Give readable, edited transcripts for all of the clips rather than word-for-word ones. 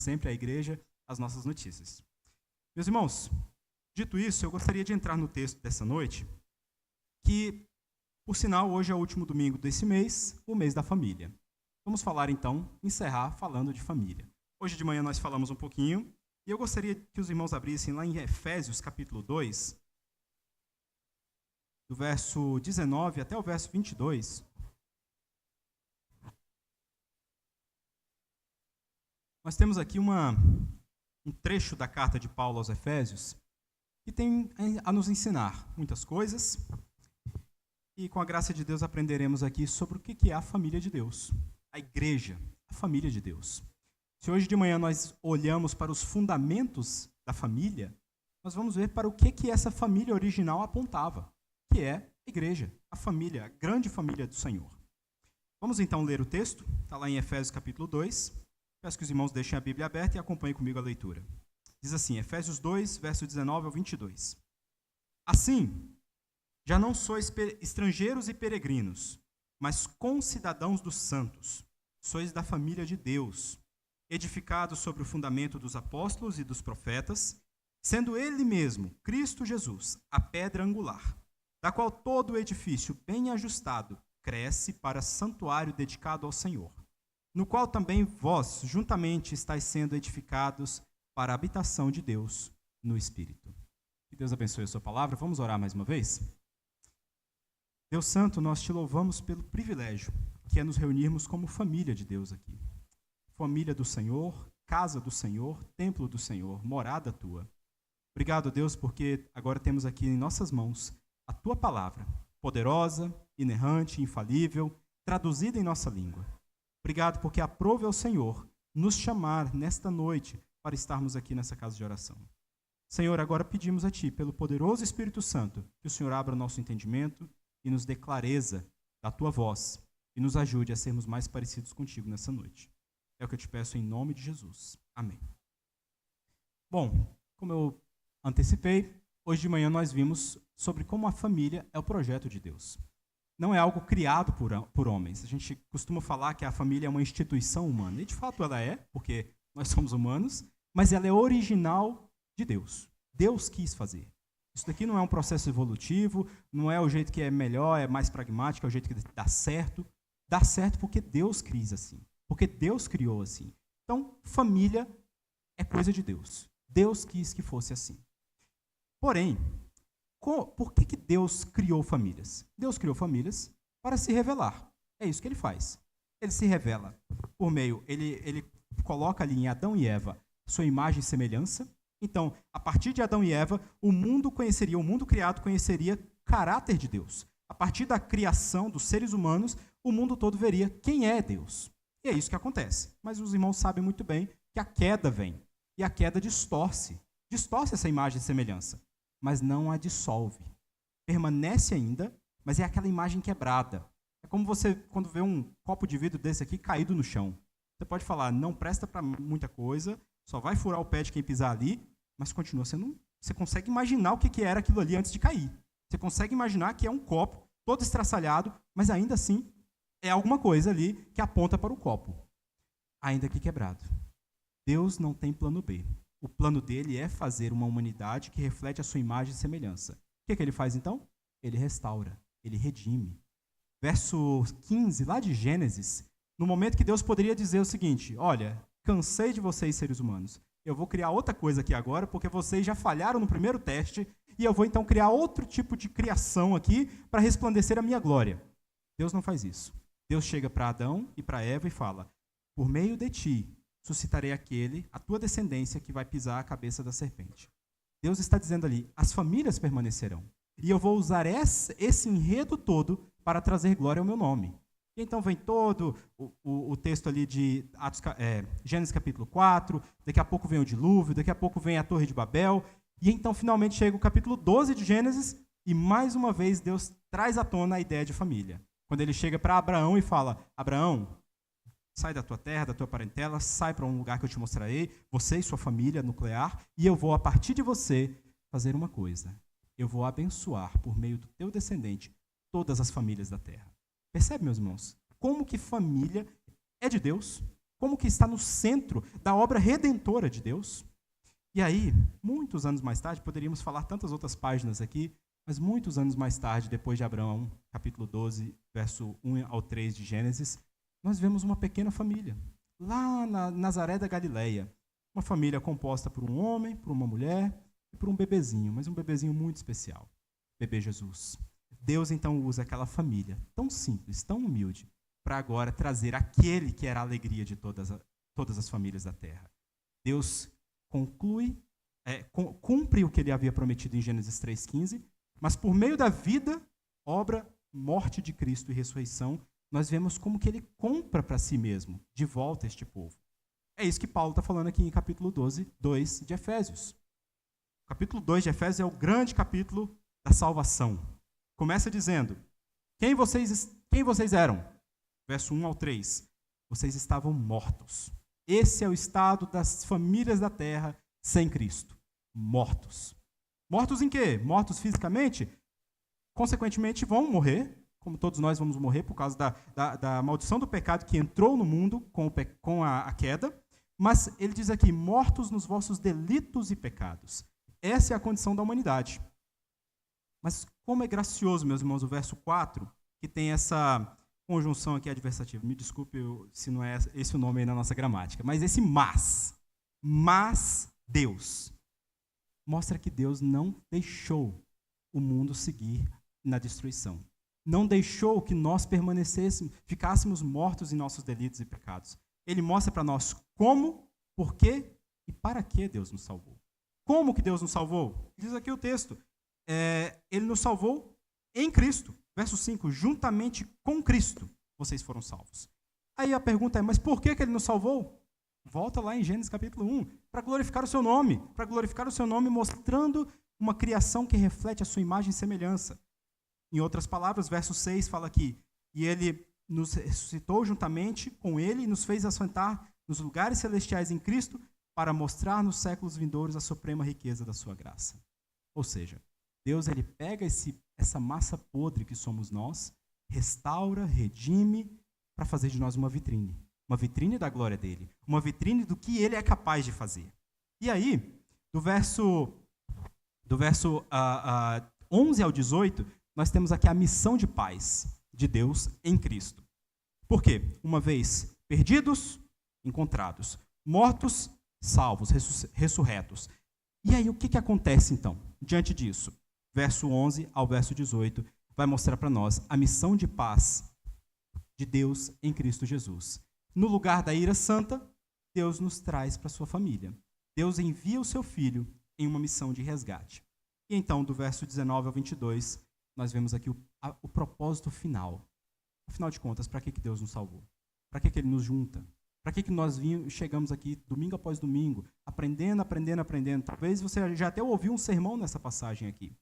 sempre a igreja, as nossas notícias. Meus irmãos, dito isso, eu gostaria de entrar no texto dessa noite, que, por sinal, hoje é o último domingo desse mês, o mês da família. Vamos falar então, encerrar falando de família. Hoje de manhã nós falamos um pouquinho, e eu gostaria que os irmãos abrissem lá em Efésios capítulo 2, do verso 19 até o verso 22. Nós temos aqui um trecho da carta de Paulo aos Efésios que tem a nos ensinar muitas coisas, e com a graça de Deus aprenderemos aqui sobre o que é a família de Deus, a igreja, a família de Deus. Se hoje de manhã nós olhamos para os fundamentos da família, nós vamos ver para o que essa família original apontava, que é a igreja, a família, a grande família do Senhor. Vamos então ler o texto, está lá em Efésios capítulo 2, peço que os irmãos deixem a Bíblia aberta e acompanhem comigo a leitura. Diz assim, Efésios 2, verso 19 ao 22. Assim, já não sois estrangeiros e peregrinos, mas concidadãos dos santos, sois da família de Deus, edificados sobre o fundamento dos apóstolos e dos profetas, sendo ele mesmo, Cristo Jesus, a pedra angular, da qual todo o edifício bem ajustado cresce para santuário dedicado ao Senhor, no qual também vós juntamente estáis sendo edificados para a habitação de Deus no Espírito. Que Deus abençoe a sua palavra. Vamos orar mais uma vez? Deus Santo, nós te louvamos pelo privilégio que é nos reunirmos como família de Deus aqui. Família do Senhor, casa do Senhor, templo do Senhor, morada tua. Obrigado, Deus, porque agora temos aqui em nossas mãos a tua palavra, poderosa, inerrante, infalível, traduzida em nossa língua. Obrigado porque aprove ao Senhor nos chamar nesta noite para estarmos aqui nessa casa de oração. Senhor, agora pedimos a Ti, pelo poderoso Espírito Santo, que o Senhor abra o nosso entendimento e nos dê clareza da Tua voz e nos ajude a sermos mais parecidos contigo nessa noite. É o que eu te peço em nome de Jesus. Amém. Bom, como eu antecipei, hoje de manhã nós vimos sobre como a família é o projeto de Deus. Não é algo criado por homens. A gente costuma falar que a família é uma instituição humana. E de fato ela é, porque nós somos humanos, mas ela é original de Deus. Deus quis fazer. Isso daqui não é um processo evolutivo, não é o jeito que é melhor, é mais pragmático, é o jeito que dá certo. Dá certo porque Deus quis assim. Porque Deus criou assim. Então, família é coisa de Deus. Deus quis que fosse assim. Porém, por que Deus criou famílias? Deus criou famílias para se revelar. É isso que ele faz. Ele se revela por meio, ele coloca ali em Adão e Eva sua imagem e semelhança. Então, a partir de Adão e Eva, o mundo criado conheceria o caráter de Deus. A partir da criação dos seres humanos, o mundo todo veria quem é Deus. E é isso que acontece. Mas os irmãos sabem muito bem que a queda vem. E a queda distorce essa imagem e semelhança. Mas não a dissolve. Permanece ainda, mas é aquela imagem quebrada. É como você, quando vê um copo de vidro desse aqui caído no chão. Você pode falar, não presta para muita coisa, só vai furar o pé de quem pisar ali, mas continua sendo. Você consegue imaginar o que era aquilo ali antes de cair. Você consegue imaginar que é um copo todo estraçalhado, mas ainda assim é alguma coisa ali que aponta para o copo, ainda que quebrado. Deus não tem plano B. O plano dele é fazer uma humanidade que reflete a sua imagem e semelhança. O que ele faz então? Ele restaura, ele redime. Verso 15, lá de Gênesis, no momento que Deus poderia dizer o seguinte, olha, cansei de vocês, seres humanos. Eu vou criar outra coisa aqui agora, porque vocês já falharam no primeiro teste, e eu vou então criar outro tipo de criação aqui para resplandecer a minha glória. Deus não faz isso. Deus chega para Adão e para Eva e fala, por meio de ti, suscitarei a tua descendência que vai pisar a cabeça da serpente. Deus está dizendo ali, as famílias permanecerão. E eu vou usar esse enredo todo para trazer glória ao meu nome. E então vem todo o texto ali de Gênesis capítulo 4, daqui a pouco vem o dilúvio, daqui a pouco vem a Torre de Babel, e então finalmente chega o capítulo 12 de Gênesis, e mais uma vez Deus traz à tona a ideia de família. Quando ele chega para Abraão e fala, Abraão, sai da tua terra, da tua parentela, sai para um lugar que eu te mostrarei, você e sua família nuclear, e eu vou, a partir de você, fazer uma coisa. Eu vou abençoar, por meio do teu descendente, todas as famílias da terra. Percebe, meus irmãos? Como que família é de Deus? como que está no centro da obra redentora de Deus. E aí, muitos anos mais tarde, poderíamos falar tantas outras páginas aqui, mas muitos anos mais tarde, depois de Abraão, capítulo 12, verso 1 ao 3 de Gênesis, nós vemos uma pequena família, lá na Nazaré da Galileia. Uma família composta por um homem, por uma mulher e por um bebezinho, mas um bebezinho muito especial, bebê Jesus. Deus então usa aquela família tão simples, tão humilde, para agora trazer aquele que era a alegria de todas as famílias da terra. Deus cumpre o que ele havia prometido em Gênesis 3,15, mas por meio da vida, obra, morte de Cristo e ressurreição, nós vemos como que ele compra para si mesmo, de volta este povo. É isso que Paulo está falando aqui em capítulo 12, 2 de Efésios. O capítulo 2 de Efésios é o grande capítulo da salvação. Começa dizendo, quem vocês eram? Verso 1 ao 3. Vocês estavam mortos. Esse é o estado das famílias da terra sem Cristo. Mortos. Mortos em quê? Mortos fisicamente? Consequentemente vão morrer, como todos nós vamos morrer por causa da maldição do pecado que entrou no mundo com a queda. Mas ele diz aqui, mortos nos vossos delitos e pecados. Essa é a condição da humanidade. Mas como é gracioso, meus irmãos, o verso 4, que tem essa conjunção aqui adversativa. Me desculpe se não é esse o nome aí na nossa gramática. Mas esse mas Deus, mostra que Deus não deixou o mundo seguir na destruição. Não deixou que nós permanecêssemos, ficássemos mortos em nossos delitos e pecados. Ele mostra para nós como, por quê e para que Deus nos salvou. Como que Deus nos salvou? Diz aqui o texto. Ele nos salvou em Cristo. Verso 5, juntamente com Cristo, vocês foram salvos. Aí a pergunta é, mas por que ele nos salvou? Volta lá em Gênesis capítulo 1, para glorificar o seu nome, mostrando uma criação que reflete a sua imagem e semelhança. Em outras palavras, verso 6 fala aqui, e ele nos ressuscitou juntamente com ele e nos fez assentar nos lugares celestiais em Cristo para mostrar nos séculos vindouros a suprema riqueza da sua graça. Ou seja, Deus ele pega essa massa podre que somos nós, restaura, redime, para fazer de nós uma vitrine da glória dele, uma vitrine do que ele é capaz de fazer. E aí, do verso 11 ao 18, nós temos aqui a missão de paz de Deus em Cristo. Por quê? Uma vez perdidos, encontrados, mortos, salvos, ressurretos. E aí, o que acontece então, diante disso? Verso 11 ao verso 18, vai mostrar para nós a missão de paz de Deus em Cristo Jesus. No lugar da ira santa, Deus nos traz para a sua família. Deus envia o seu Filho em uma missão de resgate. E então, do verso 19 ao 22, nós vemos aqui o propósito final. Afinal de contas, para que Deus nos salvou? Para que Ele nos junta? Para que nós chegamos aqui domingo após domingo, aprendendo? Talvez você já até ouviu um sermão nessa passagem aqui.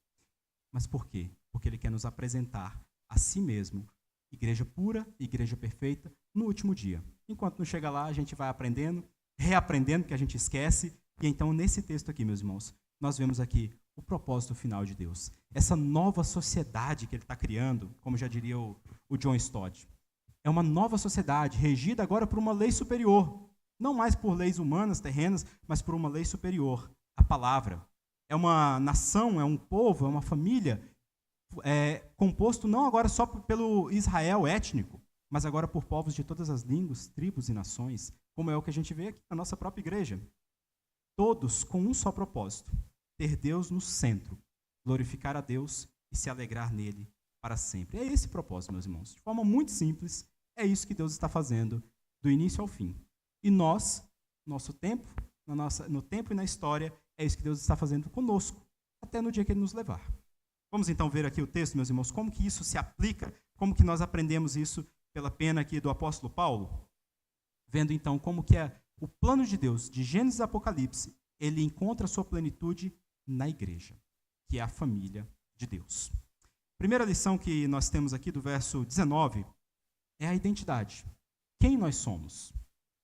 Mas por quê? Porque Ele quer nos apresentar a si mesmo, igreja pura, igreja perfeita, no último dia. Enquanto não chega lá, a gente vai aprendendo, reaprendendo, que a gente esquece. E então, nesse texto aqui, meus irmãos, nós vemos aqui o propósito final de Deus. Essa nova sociedade que Ele está criando, como já diria o John Stott. É uma nova sociedade, regida agora por uma lei superior. Não mais por leis humanas, terrenas, mas por uma lei superior, a palavra. É uma nação, é um povo, é uma família composto não agora só pelo Israel étnico, mas agora por povos de todas as línguas, tribos e nações, como é o que a gente vê aqui na nossa própria igreja. Todos com um só propósito, ter Deus no centro, glorificar a Deus e se alegrar nele para sempre. É esse o propósito, meus irmãos. De forma muito simples, é isso que Deus está fazendo do início ao fim. E nós, nosso tempo, no tempo e na história, é isso que Deus está fazendo conosco, até no dia que Ele nos levar. Vamos então ver aqui o texto, meus irmãos, como que isso se aplica, como que nós aprendemos isso pela pena aqui do apóstolo Paulo, vendo então como que é o plano de Deus, de Gênesis e Apocalipse, ele encontra sua plenitude na igreja, que é a família de Deus. Primeira lição que nós temos aqui do verso 19 é a identidade. Quem nós somos?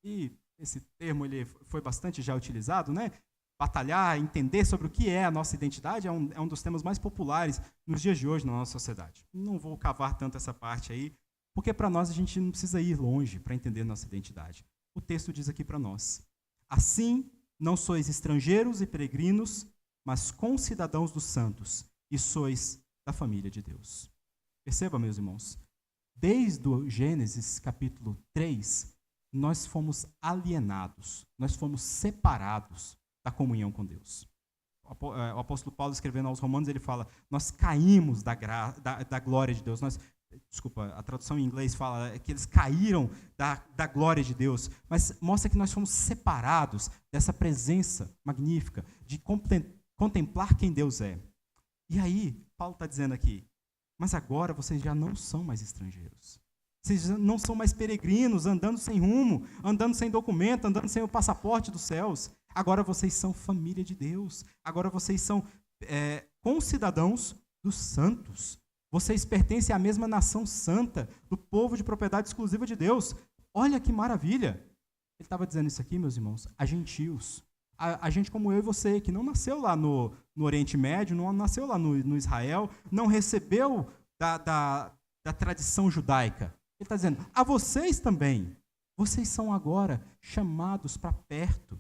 E esse termo ele foi bastante já utilizado, né? Batalhar, entender sobre o que é a nossa identidade é um dos temas mais populares nos dias de hoje na nossa sociedade. Não vou cavar tanto essa parte aí, porque para nós a gente não precisa ir longe para entender nossa identidade. o texto diz aqui para nós: assim, não sois estrangeiros e peregrinos, mas concidadãos dos santos, e sois da família de Deus. Perceba, meus irmãos, desde o Gênesis capítulo 3, nós fomos alienados, nós fomos separados da comunhão com Deus. O apóstolo Paulo, escrevendo aos Romanos, ele fala: nós caímos da glória de Deus. Desculpa, a tradução em inglês fala que eles caíram da glória de Deus, mas mostra que nós fomos separados dessa presença magnífica, de contemplar quem Deus é. E aí, Paulo está dizendo aqui: mas agora vocês já não são mais estrangeiros. Vocês não são mais peregrinos, andando sem rumo, andando sem documento, andando sem o passaporte dos céus. Agora vocês são família de Deus. Agora vocês são concidadãos dos santos. Vocês pertencem à mesma nação santa, do povo de propriedade exclusiva de Deus. Olha que maravilha. Ele estava dizendo isso aqui, meus irmãos, a gentios. A gente como eu e você, que não nasceu lá no Oriente Médio, não nasceu lá no Israel, não recebeu da tradição judaica. Ele está dizendo: a vocês também. Vocês são agora chamados para perto.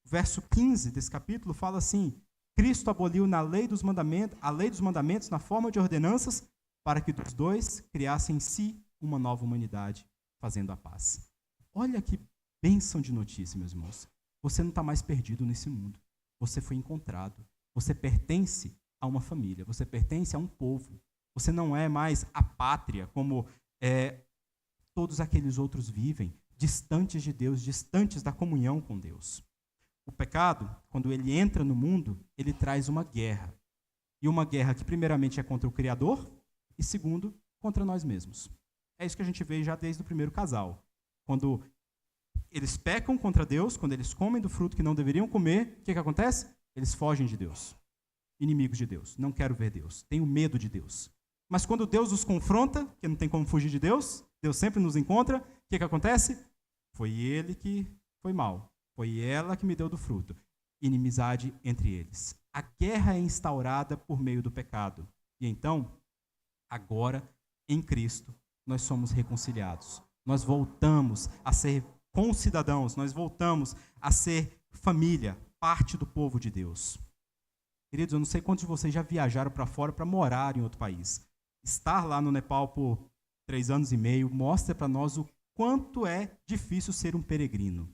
O verso 15 desse capítulo fala assim: Cristo aboliu a lei dos mandamentos na forma de ordenanças, para que dos dois criassem em si uma nova humanidade, fazendo a paz. Olha que bênção de notícia, meus irmãos. Você não está mais perdido nesse mundo. Você foi encontrado. Você pertence a uma família. Você pertence a um povo. Você não é mais apátria, como todos aqueles outros vivem, distantes de Deus, distantes da comunhão com Deus. O pecado, quando ele entra no mundo, ele traz uma guerra. E uma guerra que primeiramente é contra o Criador e segundo, contra nós mesmos. É isso que a gente vê já desde o primeiro casal. Quando eles pecam contra Deus, quando eles comem do fruto que não deveriam comer, o que acontece? Eles fogem de Deus. Inimigos de Deus. Não quero ver Deus. Tenho medo de Deus. Mas quando Deus os confronta, que não tem como fugir de Deus, Deus sempre nos encontra, o que acontece? Foi ele que foi mal. Foi ela que me deu do fruto. Inimizade entre eles. A guerra é instaurada por meio do pecado. E então, agora, em Cristo, nós somos reconciliados. Nós voltamos a ser concidadãos, nós voltamos a ser família, parte do povo de Deus. Queridos, eu não sei quantos de vocês já viajaram para fora para morar em outro país. Estar lá no Nepal por 3 anos e meio mostra para nós o quanto é difícil ser um peregrino.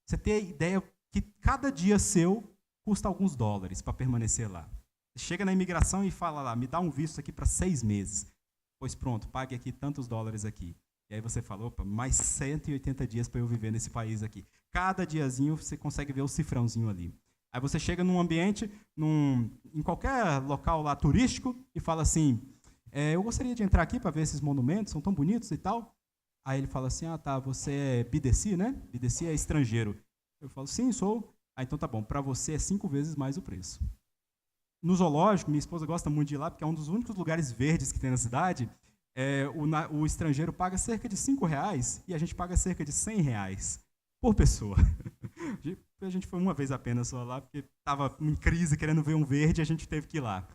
Você tem a ideia que cada dia seu custa alguns dólares para permanecer lá. Você chega na imigração e fala lá: me dá um visto aqui para 6 meses. Pois pronto, pague aqui tantos dólares aqui. E aí você fala: opa, mais 180 dias para eu viver nesse país aqui. Cada diazinho você consegue ver o cifrãozinho ali. Aí você chega num ambiente, em qualquer local lá turístico, e fala assim: eu gostaria de entrar aqui para ver esses monumentos, são tão bonitos e tal. Aí ele fala assim: ah, tá, você é Bideci, né? Bideci é estrangeiro. Eu falo: sim, sou. Ah, então tá bom, para você é 5 vezes mais o preço. No zoológico, minha esposa gosta muito de ir lá, porque é um dos únicos lugares verdes que tem na cidade. O estrangeiro paga cerca de R$5 e a gente paga cerca de R$100 por pessoa. A gente foi uma vez apenas só lá, porque estava em crise, querendo ver um verde, a gente teve que ir lá.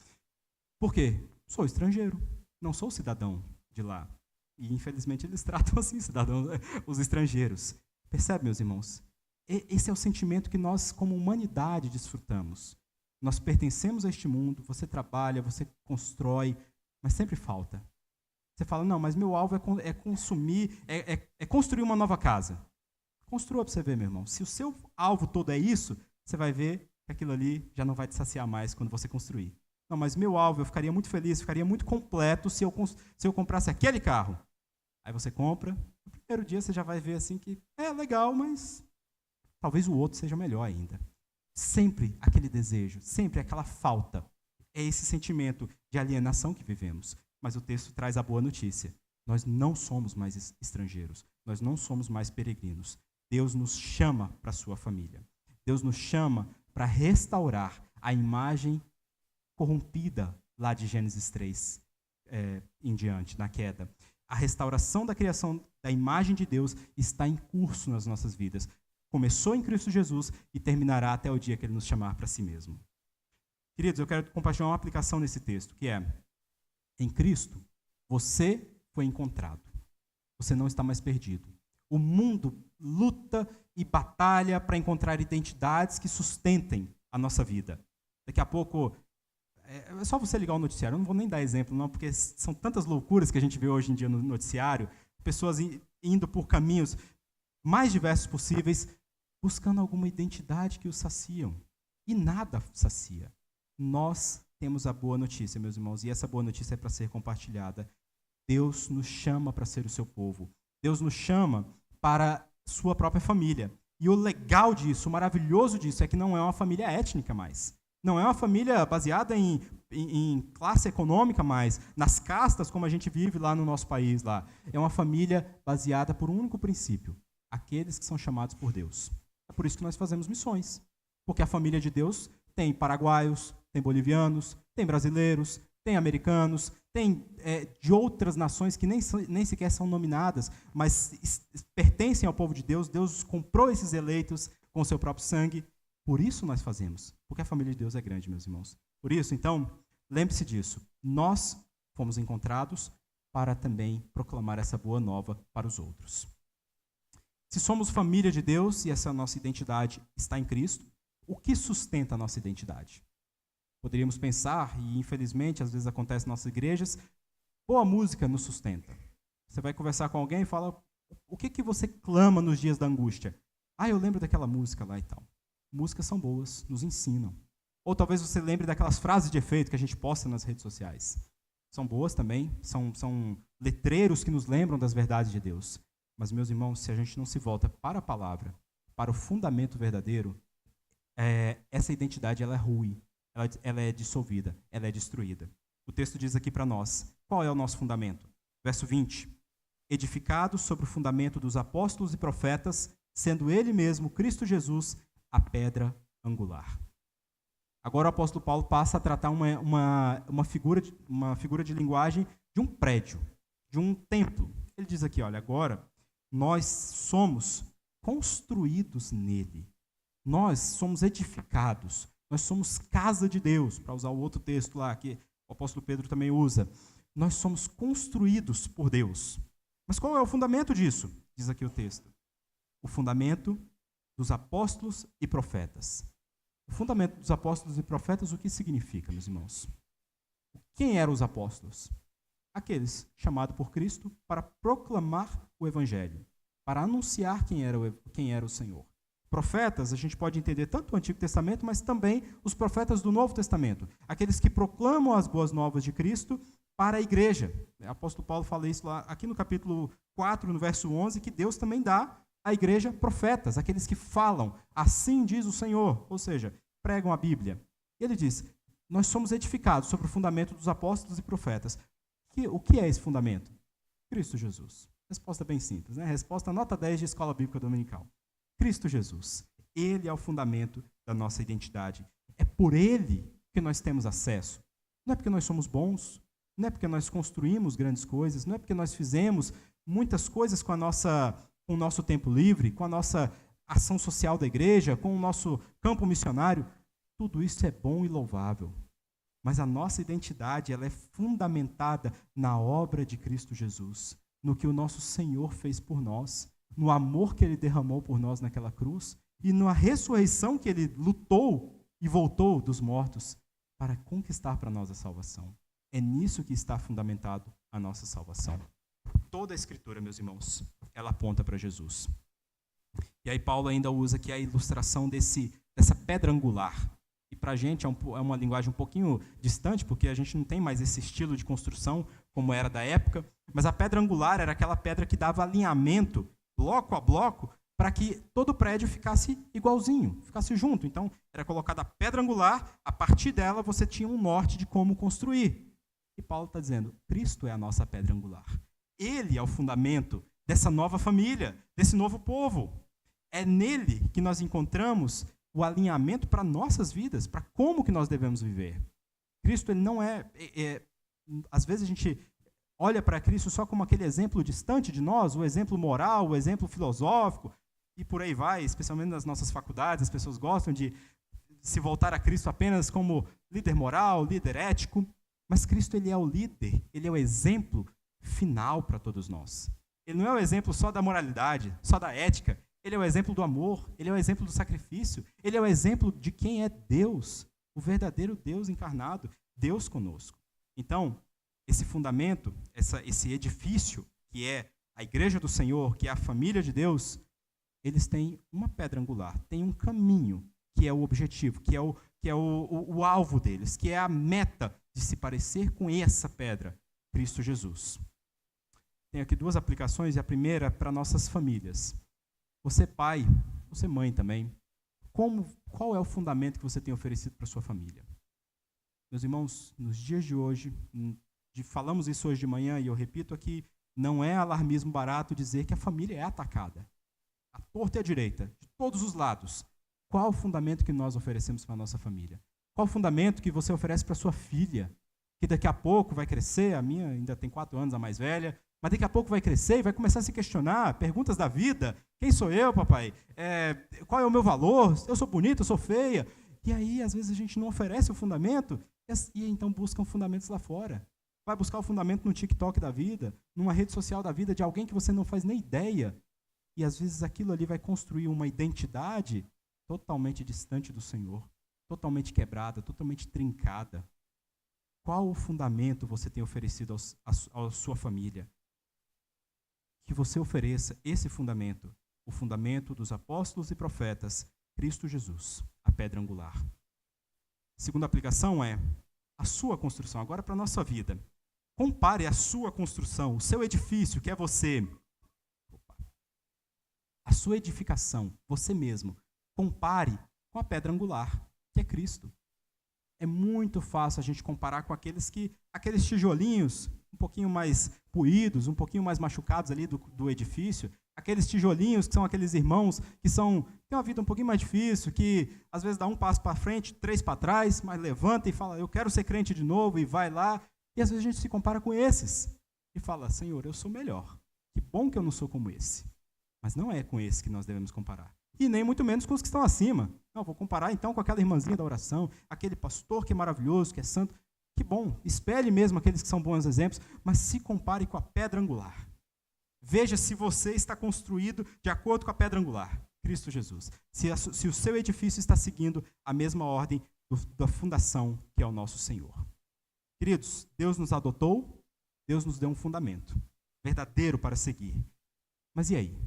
Por quê? Sou estrangeiro, não sou cidadão de lá. E, infelizmente, eles tratam assim os estrangeiros. Percebe, meus irmãos? Esse é o sentimento que nós, como humanidade, desfrutamos. Nós pertencemos a este mundo, você trabalha, você constrói, mas sempre falta. Você fala: não, mas meu alvo é construir uma nova casa. Construa para você ver, meu irmão. Se o seu alvo todo é isso, você vai ver que aquilo ali já não vai te saciar mais quando você construir. Não, mas meu alvo, eu ficaria muito feliz, ficaria muito completo se eu comprasse aquele carro. Aí você compra, no primeiro dia você já vai ver assim que é legal, mas talvez o outro seja melhor ainda. Sempre aquele desejo, sempre aquela falta. É esse sentimento de alienação que vivemos. Mas o texto traz a boa notícia. Nós não somos mais estrangeiros. Nós não somos mais peregrinos. Deus nos chama para a sua família. Deus nos chama para restaurar a imagem corrompida lá de Gênesis 3 em diante, na queda. A restauração da criação da imagem de Deus está em curso nas nossas vidas. Começou em Cristo Jesus e terminará até o dia que Ele nos chamar para si mesmo. Queridos, eu quero compartilhar uma aplicação nesse texto, que é: em Cristo, você foi encontrado. Você não está mais perdido. O mundo luta e batalha para encontrar identidades que sustentem a nossa vida. Daqui a pouco, é só você ligar o noticiário. Eu não vou nem dar exemplo, não, porque são tantas loucuras que a gente vê hoje em dia no noticiário, pessoas indo por caminhos mais diversos possíveis, buscando alguma identidade que os saciam. E nada sacia. Nós temos a boa notícia, meus irmãos, e essa boa notícia é para ser compartilhada. Deus nos chama para ser o seu povo. Deus nos chama para sua própria família. E o legal disso, o maravilhoso disso, é que não é uma família étnica mais. Não é uma família baseada em classe econômica mais, nas castas como a gente vive lá no nosso país. Lá. É uma família baseada por um único princípio: aqueles que são chamados por Deus. É por isso que nós fazemos missões. Porque a família de Deus tem paraguaios, tem bolivianos, tem brasileiros, tem americanos, tem de outras nações que nem sequer são nominadas, mas pertencem ao povo de Deus. Deus comprou esses eleitos com o seu próprio sangue. Por isso nós fazemos, porque a família de Deus é grande, meus irmãos. Por isso, então, lembre-se disso. Nós fomos encontrados para também proclamar essa boa nova para os outros. Se somos família de Deus e essa nossa identidade está em Cristo, o que sustenta a nossa identidade? Poderíamos pensar, e infelizmente às vezes acontece em nossas igrejas, boa música nos sustenta. Você vai conversar com alguém e fala: o que você clama nos dias da angústia? Eu lembro daquela música lá e tal. Músicas são boas, nos ensinam. Ou talvez você lembre daquelas frases de efeito que a gente posta nas redes sociais. São boas também, são letreiros que nos lembram das verdades de Deus. Mas, meus irmãos, se a gente não se volta para a palavra, para o fundamento verdadeiro, essa identidade ela é ruim, ela é dissolvida, ela é destruída. O texto diz aqui para nós, qual é o nosso fundamento? Verso 20. Edificado sobre o fundamento dos apóstolos e profetas, sendo ele mesmo, Cristo Jesus, a pedra angular. Agora o apóstolo Paulo passa a tratar uma figura de linguagem de um prédio, de um templo. Ele diz aqui, olha, agora nós somos construídos nele. Nós somos edificados. Nós somos casa de Deus, para usar o outro texto lá que o apóstolo Pedro também usa. Nós somos construídos por Deus. Mas qual é o fundamento disso? Diz aqui o texto. O fundamento dos apóstolos e profetas. O fundamento dos apóstolos e profetas, o que significa, meus irmãos? Quem eram os apóstolos? Aqueles chamados por Cristo para proclamar o Evangelho, para anunciar quem era o Senhor. Profetas, a gente pode entender tanto o Antigo Testamento, mas também os profetas do Novo Testamento, aqueles que proclamam as boas novas de Cristo para a igreja. O apóstolo Paulo fala isso lá, aqui no capítulo 4, no verso 11, que Deus também dá à igreja profetas, aqueles que falam, assim diz o Senhor, ou seja, pregam a Bíblia. E ele diz, nós somos edificados sobre o fundamento dos apóstolos e profetas. O que é esse fundamento? Cristo Jesus. Resposta bem simples, né? Resposta nota 10 de Escola Bíblica Dominical. Cristo Jesus. Ele é o fundamento da nossa identidade. É por ele que nós temos acesso. Não é porque nós somos bons, não é porque nós construímos grandes coisas, não é porque nós fizemos muitas coisas com o nosso tempo livre, com a nossa ação social da igreja, com o nosso campo missionário. Tudo isso é bom e louvável. Mas a nossa identidade ela é fundamentada na obra de Cristo Jesus, no que o nosso Senhor fez por nós, no amor que Ele derramou por nós naquela cruz e na ressurreição que Ele lutou e voltou dos mortos para conquistar para nós a salvação. É nisso que está fundamentado a nossa salvação. Toda a Escritura, meus irmãos, ela aponta para Jesus. E aí Paulo ainda usa aqui a ilustração dessa pedra angular. E para a gente é uma linguagem um pouquinho distante, porque a gente não tem mais esse estilo de construção como era da época, mas a pedra angular era aquela pedra que dava alinhamento, bloco a bloco, para que todo o prédio ficasse igualzinho, ficasse junto. Então, era colocada a pedra angular, a partir dela você tinha um norte de como construir. E Paulo está dizendo, Cristo é a nossa pedra angular. Ele é o fundamento dessa nova família, desse novo povo. É nele que nós encontramos o alinhamento para nossas vidas, para como que nós devemos viver. Cristo, ele não às vezes a gente olha para Cristo só como aquele exemplo distante de nós, o exemplo moral, o exemplo filosófico, e por aí vai, especialmente nas nossas faculdades, as pessoas gostam de se voltar a Cristo apenas como líder moral, líder ético, mas Cristo ele é o líder, ele é o exemplo final para todos nós. Ele não é o exemplo só da moralidade, só da ética, Ele é o exemplo do amor, ele é o exemplo do sacrifício, ele é o exemplo de quem é Deus, o verdadeiro Deus encarnado, Deus conosco. Então, esse fundamento, esse edifício, que é a igreja do Senhor, que é a família de Deus, eles têm uma pedra angular, tem um caminho, que é o objetivo, que é o alvo deles, que é a meta de se parecer com essa pedra, Cristo Jesus. Tenho aqui duas aplicações, e a primeira para nossas famílias. Você pai, você mãe também, qual é o fundamento que você tem oferecido para sua família? Meus irmãos, nos dias de hoje, falamos isso hoje de manhã e eu repito aqui, não é alarmismo barato dizer que a família é atacada. À torta e à direita, de todos os lados. Qual o fundamento que nós oferecemos para a nossa família? Qual o fundamento que você oferece para a sua filha? Que daqui a pouco vai crescer, a minha ainda tem 4 anos, a mais velha, mas daqui a pouco vai crescer e vai começar a se questionar, perguntas da vida. Quem sou eu, papai? Qual é o meu valor? Eu sou bonita, eu sou feia? E aí, às vezes, a gente não oferece o fundamento e então buscam fundamentos lá fora. Vai buscar o fundamento no TikTok da vida, numa rede social da vida de alguém que você não faz nem ideia. E, às vezes, aquilo ali vai construir uma identidade totalmente distante do Senhor, totalmente quebrada, totalmente trincada. Qual o fundamento você tem oferecido à sua família? Que você ofereça esse fundamento, o fundamento dos apóstolos e profetas, Cristo Jesus, a pedra angular. Segunda aplicação é a sua construção, agora para a nossa vida. Compare a sua construção, o seu edifício, que é você. A sua edificação, você mesmo. Compare com a pedra angular, que é Cristo. É muito fácil a gente comparar com aqueles tijolinhos um pouquinho mais puídos, um pouquinho mais machucados ali do edifício, aqueles tijolinhos que são aqueles irmãos que têm uma vida um pouquinho mais difícil, que às vezes dá um passo para frente, 3 para trás, mas levanta e fala, eu quero ser crente de novo, e vai lá. E às vezes a gente se compara com esses e fala, Senhor, eu sou melhor. Que bom que eu não sou como esse. Mas não é com esse que nós devemos comparar. E nem muito menos com os que estão acima. Não, vou comparar então com aquela irmãzinha da oração, aquele pastor que é maravilhoso, que é santo. Que bom, espelhe mesmo aqueles que são bons exemplos, mas se compare com a pedra angular. Veja se você está construído de acordo com a pedra angular, Cristo Jesus. Se o seu edifício está seguindo a mesma ordem da fundação que é o nosso Senhor. Queridos, Deus nos adotou, Deus nos deu um fundamento verdadeiro para seguir. Mas e aí?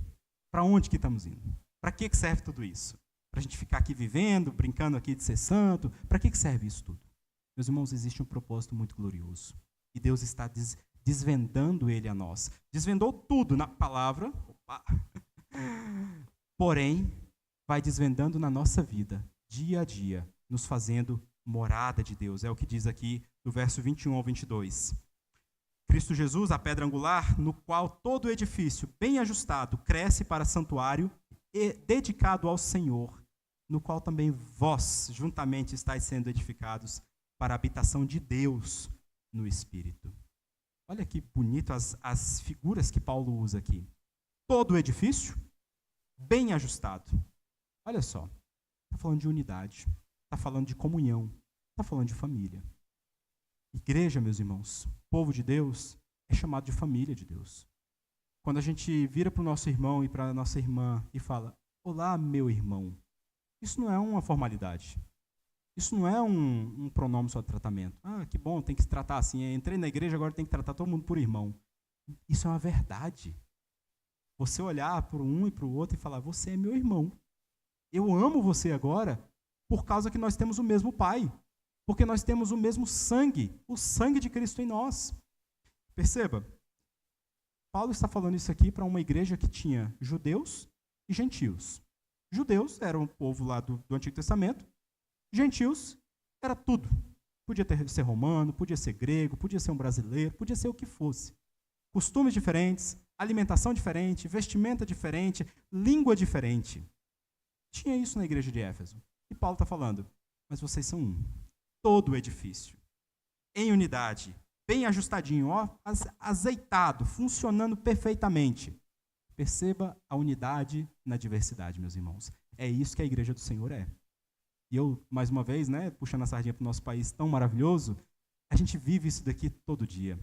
Para onde que estamos indo? Para que serve tudo isso? Para a gente ficar aqui vivendo, brincando aqui de ser santo? Para que serve isso tudo? Meus irmãos, existe um propósito muito glorioso. E Deus está desvendando ele a nós. Desvendou tudo na palavra, porém, vai desvendando na nossa vida, dia a dia, nos fazendo morada de Deus. É o que diz aqui do verso 21 ao 22. Cristo Jesus, a pedra angular, no qual todo o edifício, bem ajustado, cresce para santuário e dedicado ao Senhor, no qual também vós, juntamente, estáis sendo edificados para a habitação de Deus no Espírito. Olha que bonito as figuras que Paulo usa aqui. Todo o edifício, bem ajustado. Olha só, está falando de unidade, está falando de comunhão, está falando de família. Igreja, meus irmãos, povo de Deus, é chamado de família de Deus. Quando a gente vira para o nosso irmão e para a nossa irmã e fala, olá, meu irmão, isso não é uma formalidade. Isso não é um pronome só de tratamento. Ah, que bom, tem que se tratar assim. Entrei na igreja, agora tem que tratar todo mundo por irmão. Isso é uma verdade. Você olhar para um e para o outro e falar, você é meu irmão. Eu amo você agora por causa que nós temos o mesmo Pai. Porque nós temos o mesmo sangue, o sangue de Cristo em nós. Perceba, Paulo está falando isso aqui para uma igreja que tinha judeus e gentios. Judeus eram o povo lá do Antigo Testamento. Gentios era tudo. Podia ser romano, podia ser grego, podia ser um brasileiro, podia ser o que fosse. Costumes diferentes, alimentação diferente, vestimenta diferente, língua diferente. Tinha isso na igreja de Éfeso. E Paulo está falando, mas vocês são um. Todo o edifício, em unidade, bem ajustadinho, ó, azeitado, funcionando perfeitamente. Perceba a unidade na diversidade, meus irmãos. É isso que a igreja do Senhor é. E eu, mais uma vez, puxando a sardinha para o nosso país tão maravilhoso, a gente vive isso daqui todo dia.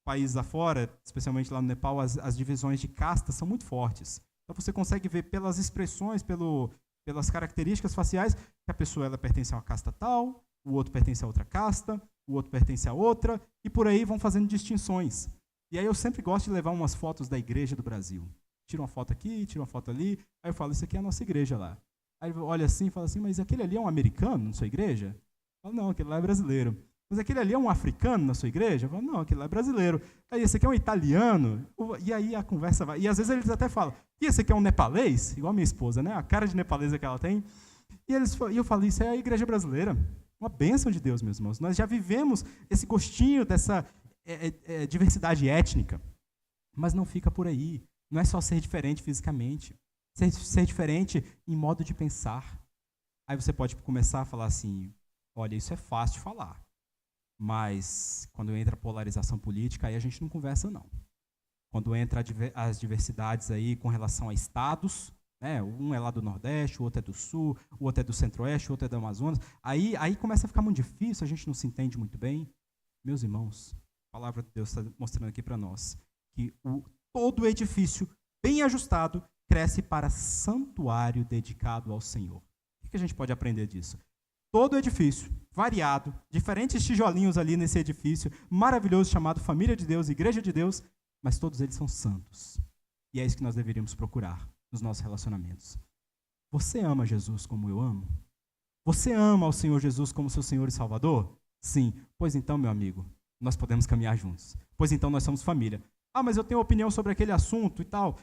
Países afora, especialmente lá no Nepal, as divisões de castas são muito fortes. Então você consegue ver pelas expressões, pelas características faciais, que a pessoa ela pertence a uma casta tal, o outro pertence a outra casta, o outro pertence a outra, e por aí vão fazendo distinções. E aí eu sempre gosto de levar umas fotos da igreja do Brasil. Tiro uma foto aqui, tiro uma foto ali, aí eu falo, isso aqui é a nossa igreja lá. Aí olha assim e fala assim, mas aquele ali é um americano na sua igreja? Eu falo, não, aquele lá é brasileiro. Mas aquele ali é um africano na sua igreja? Eu falo, não, aquele lá é brasileiro. Aí esse aqui é um italiano? E aí a conversa vai. E às vezes eles até falam, e esse aqui é um nepalês? Igual a minha esposa, né? A cara de nepalesa que ela tem. E eu falo, isso é a igreja brasileira. Uma bênção de Deus, meus irmãos. Nós já vivemos esse gostinho dessa diversidade étnica. Mas não fica por aí. Não é só ser diferente fisicamente. Ser diferente em modo de pensar. Aí você pode começar a falar assim, olha, isso é fácil de falar. Mas quando entra a polarização política, aí a gente não conversa, não. Quando entra as diversidades aí com relação a estados, né, um é lá do Nordeste, o outro é do Sul, o outro é do Centro-Oeste, o outro é do Amazonas, aí começa a ficar muito difícil, a gente não se entende muito bem. Meus irmãos, a palavra de Deus está mostrando aqui para nós que todo edifício bem ajustado cresce para santuário dedicado ao Senhor. O que a gente pode aprender disso? Todo edifício, variado, diferentes tijolinhos ali nesse edifício, maravilhoso, chamado Família de Deus, Igreja de Deus, mas todos eles são santos. E é isso que nós deveríamos procurar nos nossos relacionamentos. Você ama Jesus como eu amo? Você ama o Senhor Jesus como seu Senhor e Salvador? Sim. Pois então, meu amigo, nós podemos caminhar juntos. Pois então, nós somos família. Ah, mas eu tenho opinião sobre aquele assunto e tal.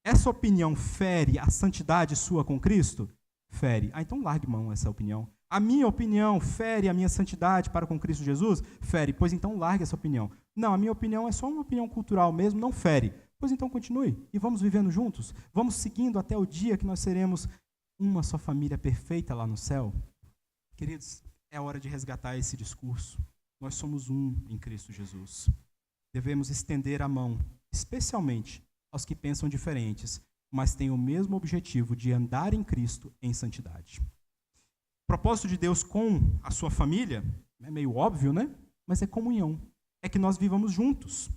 Essa opinião fere a santidade sua com Cristo? Fere. Ah, então largue mão essa opinião. A minha opinião fere a minha santidade para com Cristo Jesus? Fere. Pois então largue essa opinião. Não, a minha opinião é só uma opinião cultural mesmo, não fere. Pois então continue e vamos vivendo juntos. Vamos seguindo até o dia que nós seremos uma só família perfeita lá no céu. Queridos, é hora de resgatar esse discurso. Nós somos um em Cristo Jesus. Devemos estender a mão, especialmente aos que pensam diferentes, mas têm o mesmo objetivo de andar em Cristo em santidade. O propósito de Deus com a sua família é meio óbvio, né? Mas é comunhão. É que nós vivamos juntos.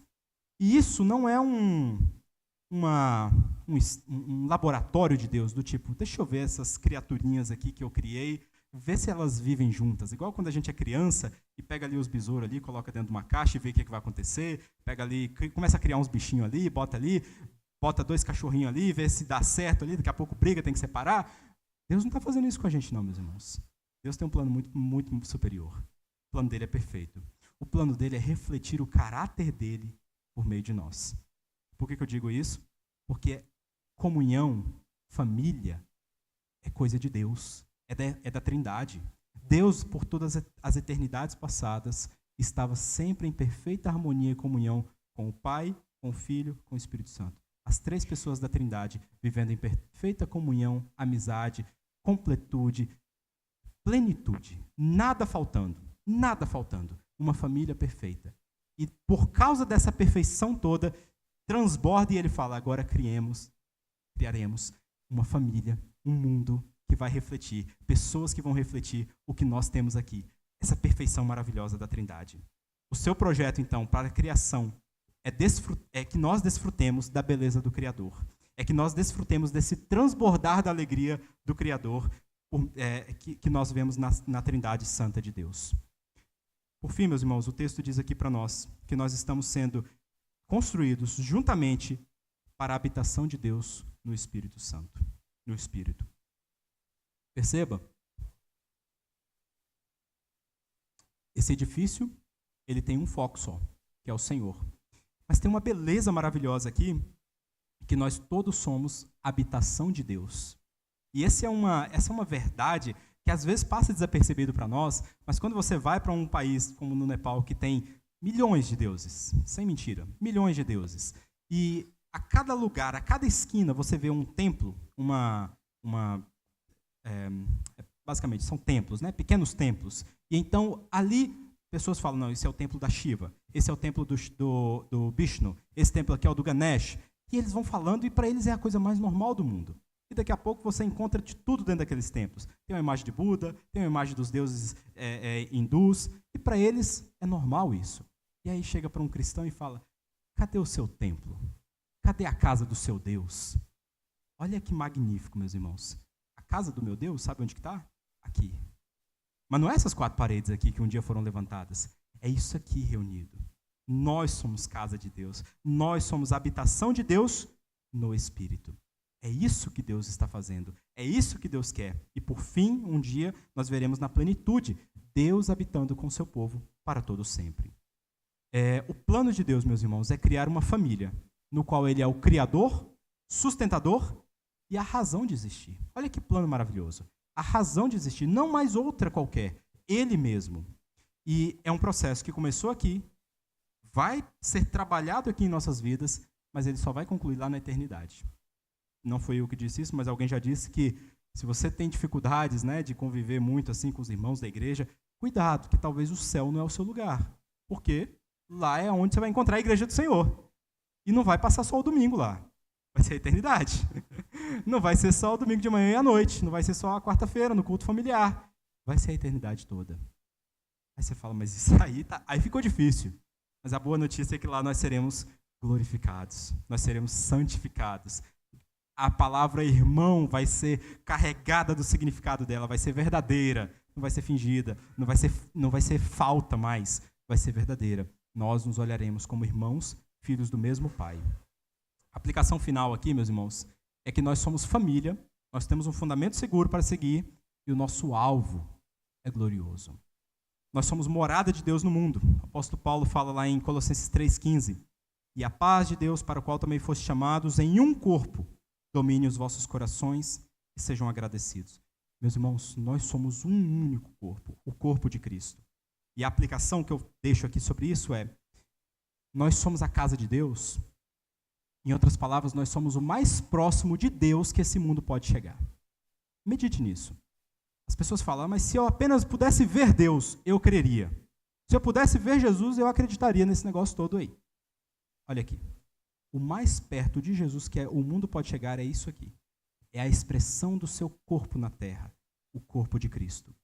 E isso não é um laboratório de Deus, do tipo, deixa eu ver essas criaturinhas aqui que eu criei, ver se elas vivem juntas. Igual quando a gente é criança e pega ali os besouros ali, coloca dentro de uma caixa e vê o que vai acontecer, pega ali, começa a criar uns bichinhos ali, bota 2 cachorrinhos ali, vê se dá certo ali, daqui a pouco briga, tem que separar. Deus não está fazendo isso com a gente não, meus irmãos. Deus tem um plano muito, muito superior. O plano dele é perfeito. O plano dele é refletir o caráter dele por meio de nós. Por que eu digo isso? Porque comunhão, família, é coisa de Deus, é da Trindade. Deus, por todas as eternidades passadas, estava sempre em perfeita harmonia e comunhão com o Pai, com o Filho, com o Espírito Santo. As 3 pessoas da Trindade vivendo em perfeita comunhão, amizade, completude, plenitude, nada faltando, uma família perfeita. E por causa dessa perfeição toda, transborda e ele fala, agora criaremos uma família, um mundo que vai refletir, pessoas que vão refletir o que nós temos aqui, essa perfeição maravilhosa da Trindade. O seu projeto, então, para a criação é que nós desfrutemos da beleza do Criador, é que nós desfrutemos desse transbordar da alegria do Criador que nós vemos na Trindade Santa de Deus. Por fim, meus irmãos, o texto diz aqui para nós que nós estamos sendo construídos juntamente para a habitação de Deus no Espírito Santo, no Espírito. Perceba, esse edifício, ele tem um foco só, que é o Senhor. Mas tem uma beleza maravilhosa aqui, que nós todos somos habitação de Deus. E essa é uma verdade que às vezes passa desapercebido para nós, mas quando você vai para um país como no Nepal, que tem milhões de deuses, sem mentira, milhões de deuses, e a cada lugar, a cada esquina, você vê um templo, basicamente são templos, né? Pequenos templos. E então ali pessoas falam, não, esse é o templo da Shiva, esse é o templo do Vishnu, esse templo aqui é o do Ganesh. E eles vão falando e para eles é a coisa mais normal do mundo. E daqui a pouco você encontra de tudo dentro daqueles templos. Tem uma imagem de Buda, tem uma imagem dos deuses hindus, e para eles é normal isso. E aí chega para um cristão e fala, cadê o seu templo? Cadê a casa do seu Deus? Olha que magnífico, meus irmãos. A casa do meu Deus, sabe onde que está? Aqui. Mas não é essas 4 paredes aqui que um dia foram levantadas. É isso aqui reunido. Nós somos casa de Deus. Nós somos a habitação de Deus no Espírito. É isso que Deus está fazendo. É isso que Deus quer. E por fim, um dia, nós veremos na plenitude Deus habitando com o seu povo para todo sempre. O plano de Deus, meus irmãos, é criar uma família no qual Ele é o Criador, sustentador e a razão de existir. Olha que plano maravilhoso. A razão de existir, não mais outra qualquer. Ele mesmo. E é um processo que começou aqui, vai ser trabalhado aqui em nossas vidas, mas ele só vai concluir lá na eternidade. Não foi eu que disse isso, mas alguém já disse que se você tem dificuldades, né, de conviver muito assim com os irmãos da igreja, cuidado, que talvez o céu não é o seu lugar. Porque lá é onde você vai encontrar a igreja do Senhor. E não vai passar só o domingo lá. Vai ser a eternidade. Não vai ser só o domingo de manhã e à noite. Não vai ser só a quarta-feira, no culto familiar. Vai ser a eternidade toda. Aí você fala, mas isso aí, aí ficou difícil. Mas a boa notícia é que lá nós seremos glorificados. Nós seremos santificados. A palavra irmão vai ser carregada do significado dela. Vai ser verdadeira. Não vai ser fingida. Não vai ser falta mais. Vai ser verdadeira. Nós nos olharemos como irmãos, filhos do mesmo Pai. A aplicação final aqui, meus irmãos, é que nós somos família, nós temos um fundamento seguro para seguir e o nosso alvo é glorioso. Nós somos morada de Deus no mundo. O apóstolo Paulo fala lá em Colossenses 3,15. E a paz de Deus, para o qual também foste chamados, em um corpo, domine os vossos corações e sejam agradecidos. Meus irmãos, nós somos um único corpo, o corpo de Cristo. E a aplicação que eu deixo aqui sobre isso é, nós somos a casa de Deus. Em outras palavras, nós somos o mais próximo de Deus que esse mundo pode chegar. Medite nisso. As pessoas falam, mas se eu apenas pudesse ver Deus, eu creria. Se eu pudesse ver Jesus, eu acreditaria nesse negócio todo aí. Olha aqui. O mais perto de Jesus que o mundo pode chegar é isso aqui. É a expressão do seu corpo na terra, o corpo de Cristo.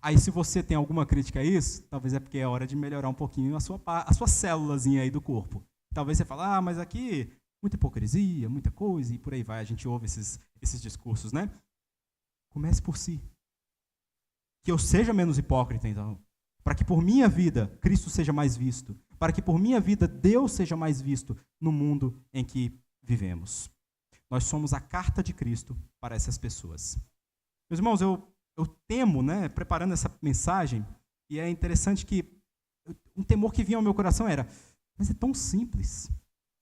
Aí, se você tem alguma crítica a isso, talvez é porque é hora de melhorar um pouquinho a sua célulazinha aí do corpo. Talvez você fale, mas aqui, muita hipocrisia, muita coisa, e por aí vai. A gente ouve esses discursos, né? Comece por si. Que eu seja menos hipócrita, então. Para que por minha vida, Cristo seja mais visto. Para que por minha vida, Deus seja mais visto no mundo em que vivemos. Nós somos a carta de Cristo para essas pessoas. Meus irmãos, eu temo, né, preparando essa mensagem, e é interessante que um temor que vinha ao meu coração era, mas é tão simples.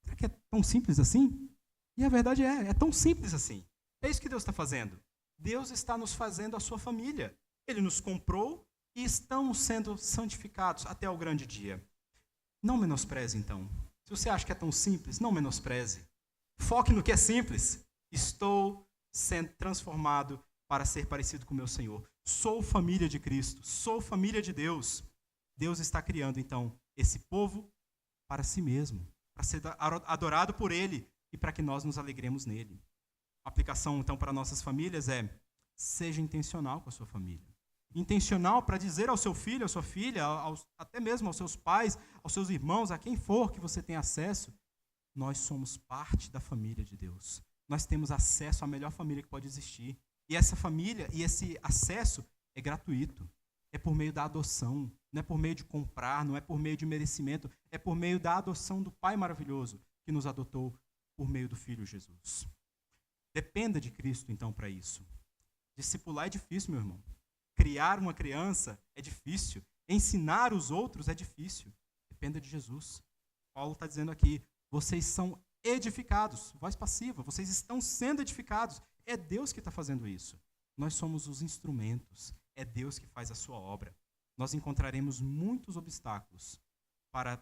Será que é tão simples assim? E a verdade é tão simples assim. É isso que Deus está fazendo. Deus está nos fazendo a sua família. Ele nos comprou e estamos sendo santificados até o grande dia. Não menospreze, então. Se você acha que é tão simples, não menospreze. Foque no que é simples. Estou sendo transformado para ser parecido com o meu Senhor. Sou família de Cristo. Sou família de Deus. Deus está criando, então, esse povo para si mesmo, para ser adorado por Ele e para que nós nos alegremos nele. A aplicação, então, para nossas famílias é: seja intencional com a sua família. Intencional para dizer ao seu filho, à sua filha, até mesmo aos seus pais, aos seus irmãos, a quem for que você tenha acesso, nós somos parte da família de Deus. Nós temos acesso à melhor família que pode existir. E essa família e esse acesso é gratuito. É por meio da adoção. Não é por meio de comprar, não é por meio de merecimento. É por meio da adoção do Pai maravilhoso que nos adotou por meio do Filho Jesus. Dependa de Cristo, então, para isso. Discipular é difícil, meu irmão. Criar uma criança é difícil. Ensinar os outros é difícil. Dependa de Jesus. Paulo está dizendo aqui, vocês são edificados. Voz passiva, vocês estão sendo edificados. É Deus que está fazendo isso. Nós somos os instrumentos. É Deus que faz a sua obra. Nós encontraremos muitos obstáculos para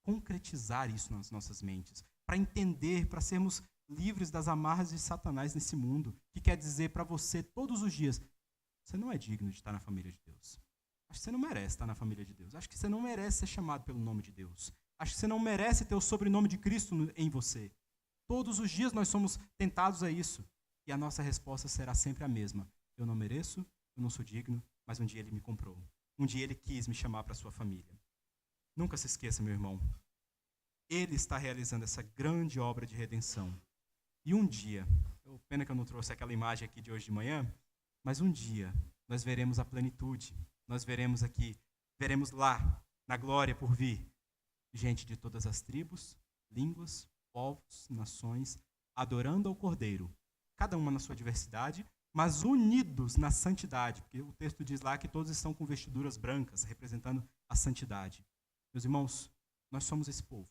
concretizar isso nas nossas mentes, para entender, para sermos livres das amarras de Satanás nesse mundo, que quer dizer para você todos os dias, você não é digno de estar na família de Deus. Acho que você não merece estar na família de Deus. Acho que você não merece ser chamado pelo nome de Deus. Acho que você não merece ter o sobrenome de Cristo em você. Todos os dias nós somos tentados a isso. E a nossa resposta será sempre a mesma. Eu não mereço, eu não sou digno, mas um dia Ele me comprou. Um dia Ele quis me chamar para a sua família. Nunca se esqueça, meu irmão. Ele está realizando essa grande obra de redenção. E um dia, pena que eu não trouxe aquela imagem aqui de hoje de manhã, mas um dia nós veremos a plenitude, nós veremos lá, na glória por vir, gente de todas as tribos, línguas, povos, nações, adorando ao Cordeiro, cada uma na sua diversidade, mas unidos na santidade, porque o texto diz lá que todos estão com vestiduras brancas, representando a santidade. Meus irmãos, nós somos esse povo.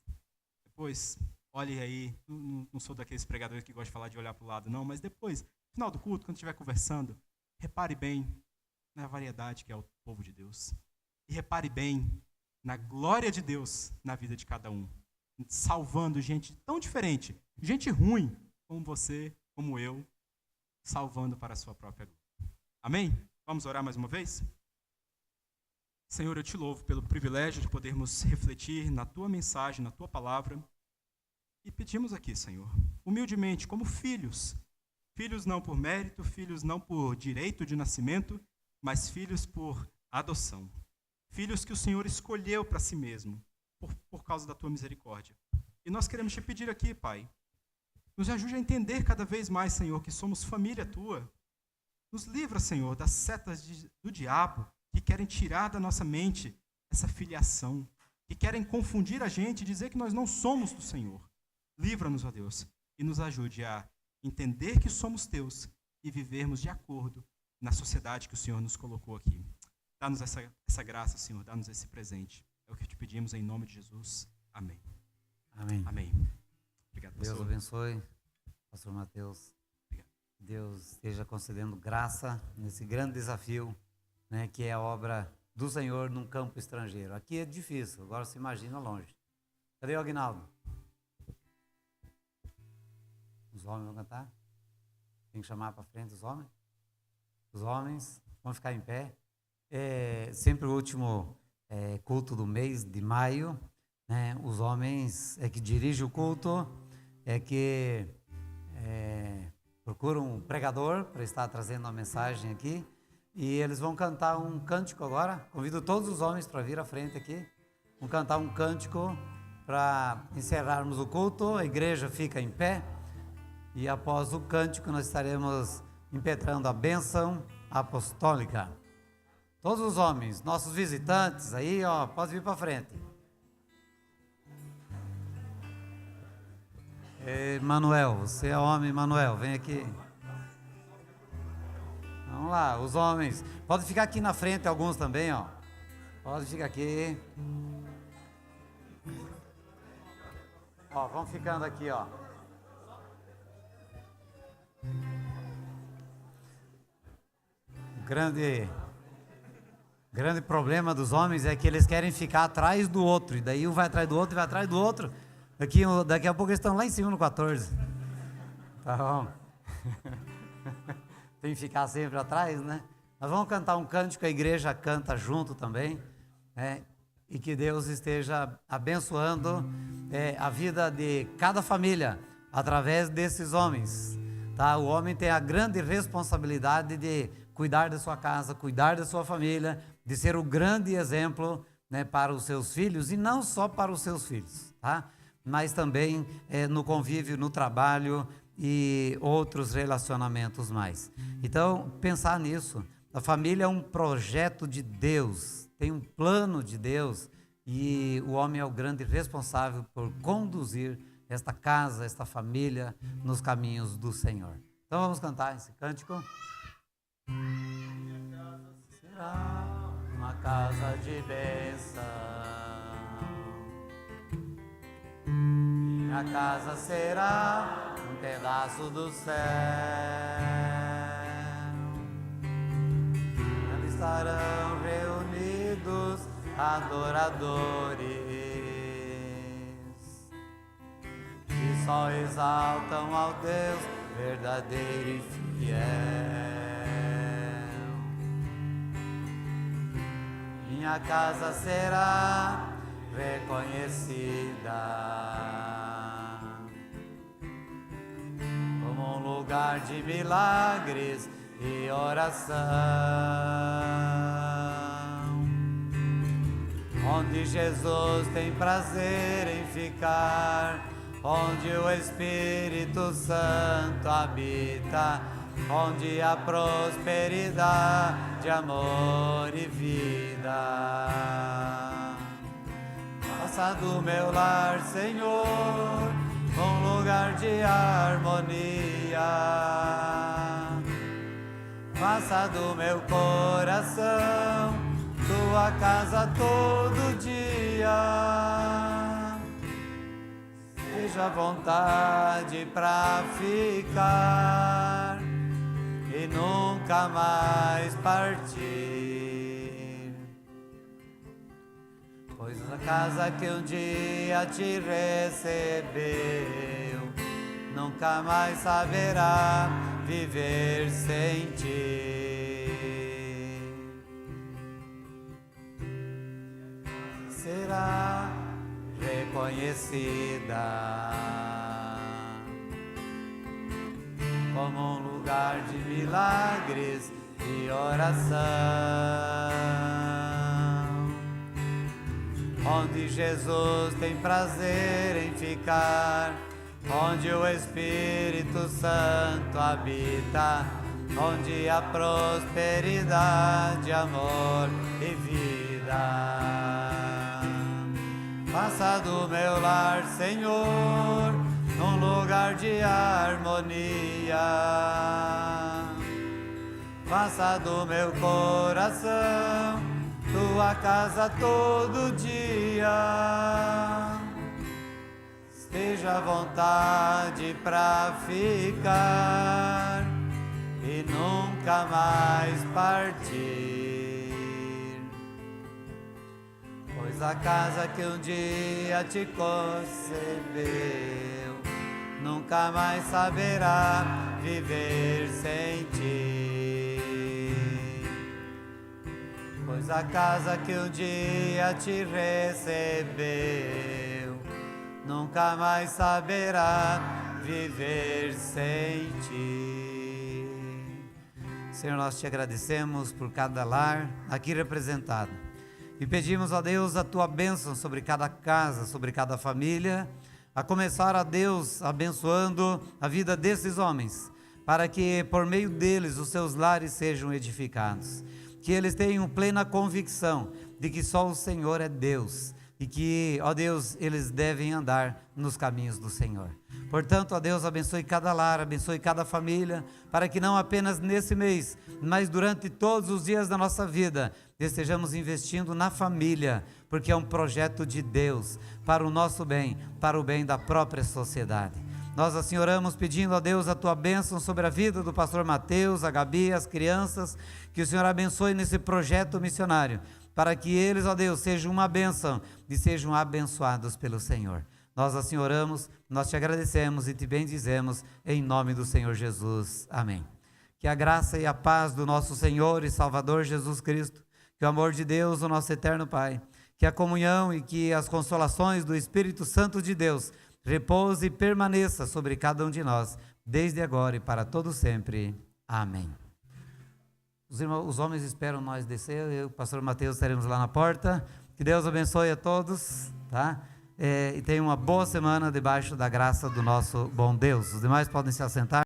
Depois, olhe aí, não sou daqueles pregadores que gostam de falar de olhar para o lado, não, mas depois, no final do culto, quando estiver conversando, repare bem na variedade que é o povo de Deus. E repare bem na glória de Deus na vida de cada um, salvando gente tão diferente, gente ruim, como você, como eu, salvando para a sua própria glória. Amém? Vamos orar mais uma vez? Senhor, eu te louvo pelo privilégio de podermos refletir na tua mensagem, na tua palavra, e pedimos aqui, Senhor, humildemente, como filhos, filhos não por mérito, filhos não por direito de nascimento, mas filhos por adoção. Filhos que o Senhor escolheu para si mesmo, por causa da tua misericórdia. E nós queremos te pedir aqui, Pai, nos ajude a entender cada vez mais, Senhor, que somos família tua. Nos livra, Senhor, das setas do diabo que querem tirar da nossa mente essa filiação, que querem confundir a gente e dizer que nós não somos do Senhor. Livra-nos, ó Deus, e nos ajude a entender que somos teus e vivermos de acordo na sociedade que o Senhor nos colocou aqui. Dá-nos essa graça, Senhor, dá-nos esse presente. É o que te pedimos em nome de Jesus. Amém. Amém. Amém. Obrigado, pastor. Deus abençoe, pastor Mateus. Obrigado. Deus esteja concedendo graça nesse grande desafio, né, que é a obra do Senhor num campo estrangeiro. Aqui é difícil, agora se imagina longe. Cadê o Aguinaldo? Os homens vão cantar? Tem que chamar para frente os homens? Os homens vão ficar em pé. É sempre o último culto do mês de maio, né? Os homens é que dirigem o culto, é que procuram um pregador para estar trazendo uma mensagem aqui, e eles vão cantar um cântico agora. Convido todos os homens para vir à frente aqui. Vão cantar um cântico para encerrarmos o culto. A igreja fica em pé e após o cântico nós estaremos impetrando a bênção apostólica. Todos os homens, nossos visitantes aí, ó, pode vir para frente. Manuel, você é homem, Manuel, vem aqui. Vamos lá, os homens. Pode ficar aqui na frente, alguns também, ó. Pode ficar aqui. Ó, vão ficando aqui, ó. Grande problema dos homens é que eles querem ficar atrás do outro, e daí um vai atrás do outro e vai atrás do outro. Daqui a pouco eles estão lá em cima no 14. Tá bom. Tem que ficar sempre atrás, né? Nós vamos cantar um cântico, a igreja canta junto também, né? E que Deus esteja abençoando a vida de cada família através desses homens, tá? O homem tem a grande responsabilidade de cuidar da sua casa, cuidar da sua família, de ser o grande exemplo, né, para os seus filhos, e não só para os seus filhos, tá? Mas também no convívio, no trabalho e outros relacionamentos mais. Então, pensar nisso. A família é um projeto de Deus, tem um plano de Deus, e o homem é o grande responsável por conduzir esta casa, esta família nos caminhos do Senhor. Então vamos cantar esse cântico. Será uma casa de bênção, minha casa será um pedaço do céu, ali estarão reunidos adoradores que só exaltam ao Deus verdadeiro e fiel. Minha casa será reconhecida como um lugar de milagres e oração, onde Jesus tem prazer em ficar onde o Espírito Santo habita, onde há prosperidade, amor e vida. Faça do meu lar, Senhor, um lugar de harmonia. Faça do meu coração tua casa todo dia. Seja vontade pra ficar e nunca mais partir. Pois a casa que um dia te recebeu nunca mais saberá viver sem ti. Será reconhecida como um lugar de milagres e oração, onde Jesus tem prazer em ficar, onde o Espírito Santo habita, onde há prosperidade, amor e vida. Faça do meu lar, Senhor, um lugar de harmonia. Faça do meu coração tua casa todo dia. Esteja à vontade pra ficar e nunca mais partir. Pois a casa que um dia te concebeu nunca mais saberá viver sem ti. Pois a casa que um dia te recebeu nunca mais saberá viver sem ti. Senhor, nós te agradecemos por cada lar aqui representado e pedimos a Deus a tua bênção sobre cada casa, sobre cada família, a começar, a Deus, abençoando a vida desses homens, para que por meio deles os seus lares sejam edificados, que eles tenham plena convicção de que só o Senhor é Deus e que, ó Deus, eles devem andar nos caminhos do Senhor. Portanto, ó Deus, abençoe cada lar, abençoe cada família, para que não apenas nesse mês, mas durante todos os dias da nossa vida, estejamos investindo na família, porque é um projeto de Deus, para o nosso bem, para o bem da própria sociedade. Nós assim oramos pedindo a Deus a tua bênção sobre a vida do pastor Mateus, a Gabi, as crianças, que o Senhor abençoe nesse projeto missionário, para que eles, ó Deus, sejam uma bênção e sejam abençoados pelo Senhor. Nós assim oramos, nós te agradecemos e te bendizemos em nome do Senhor Jesus. Amém. Que a graça e a paz do nosso Senhor e Salvador Jesus Cristo, que o amor de Deus, o nosso eterno Pai, que a comunhão e que as consolações do Espírito Santo de Deus repouse e permaneça sobre cada um de nós, desde agora e para todo sempre. Amém. Os homens esperam nós descer, eu e o pastor Mateus estaremos lá na porta. Que Deus abençoe a todos, tá? E tenha uma boa semana debaixo da graça do nosso bom Deus. Os demais podem se assentar.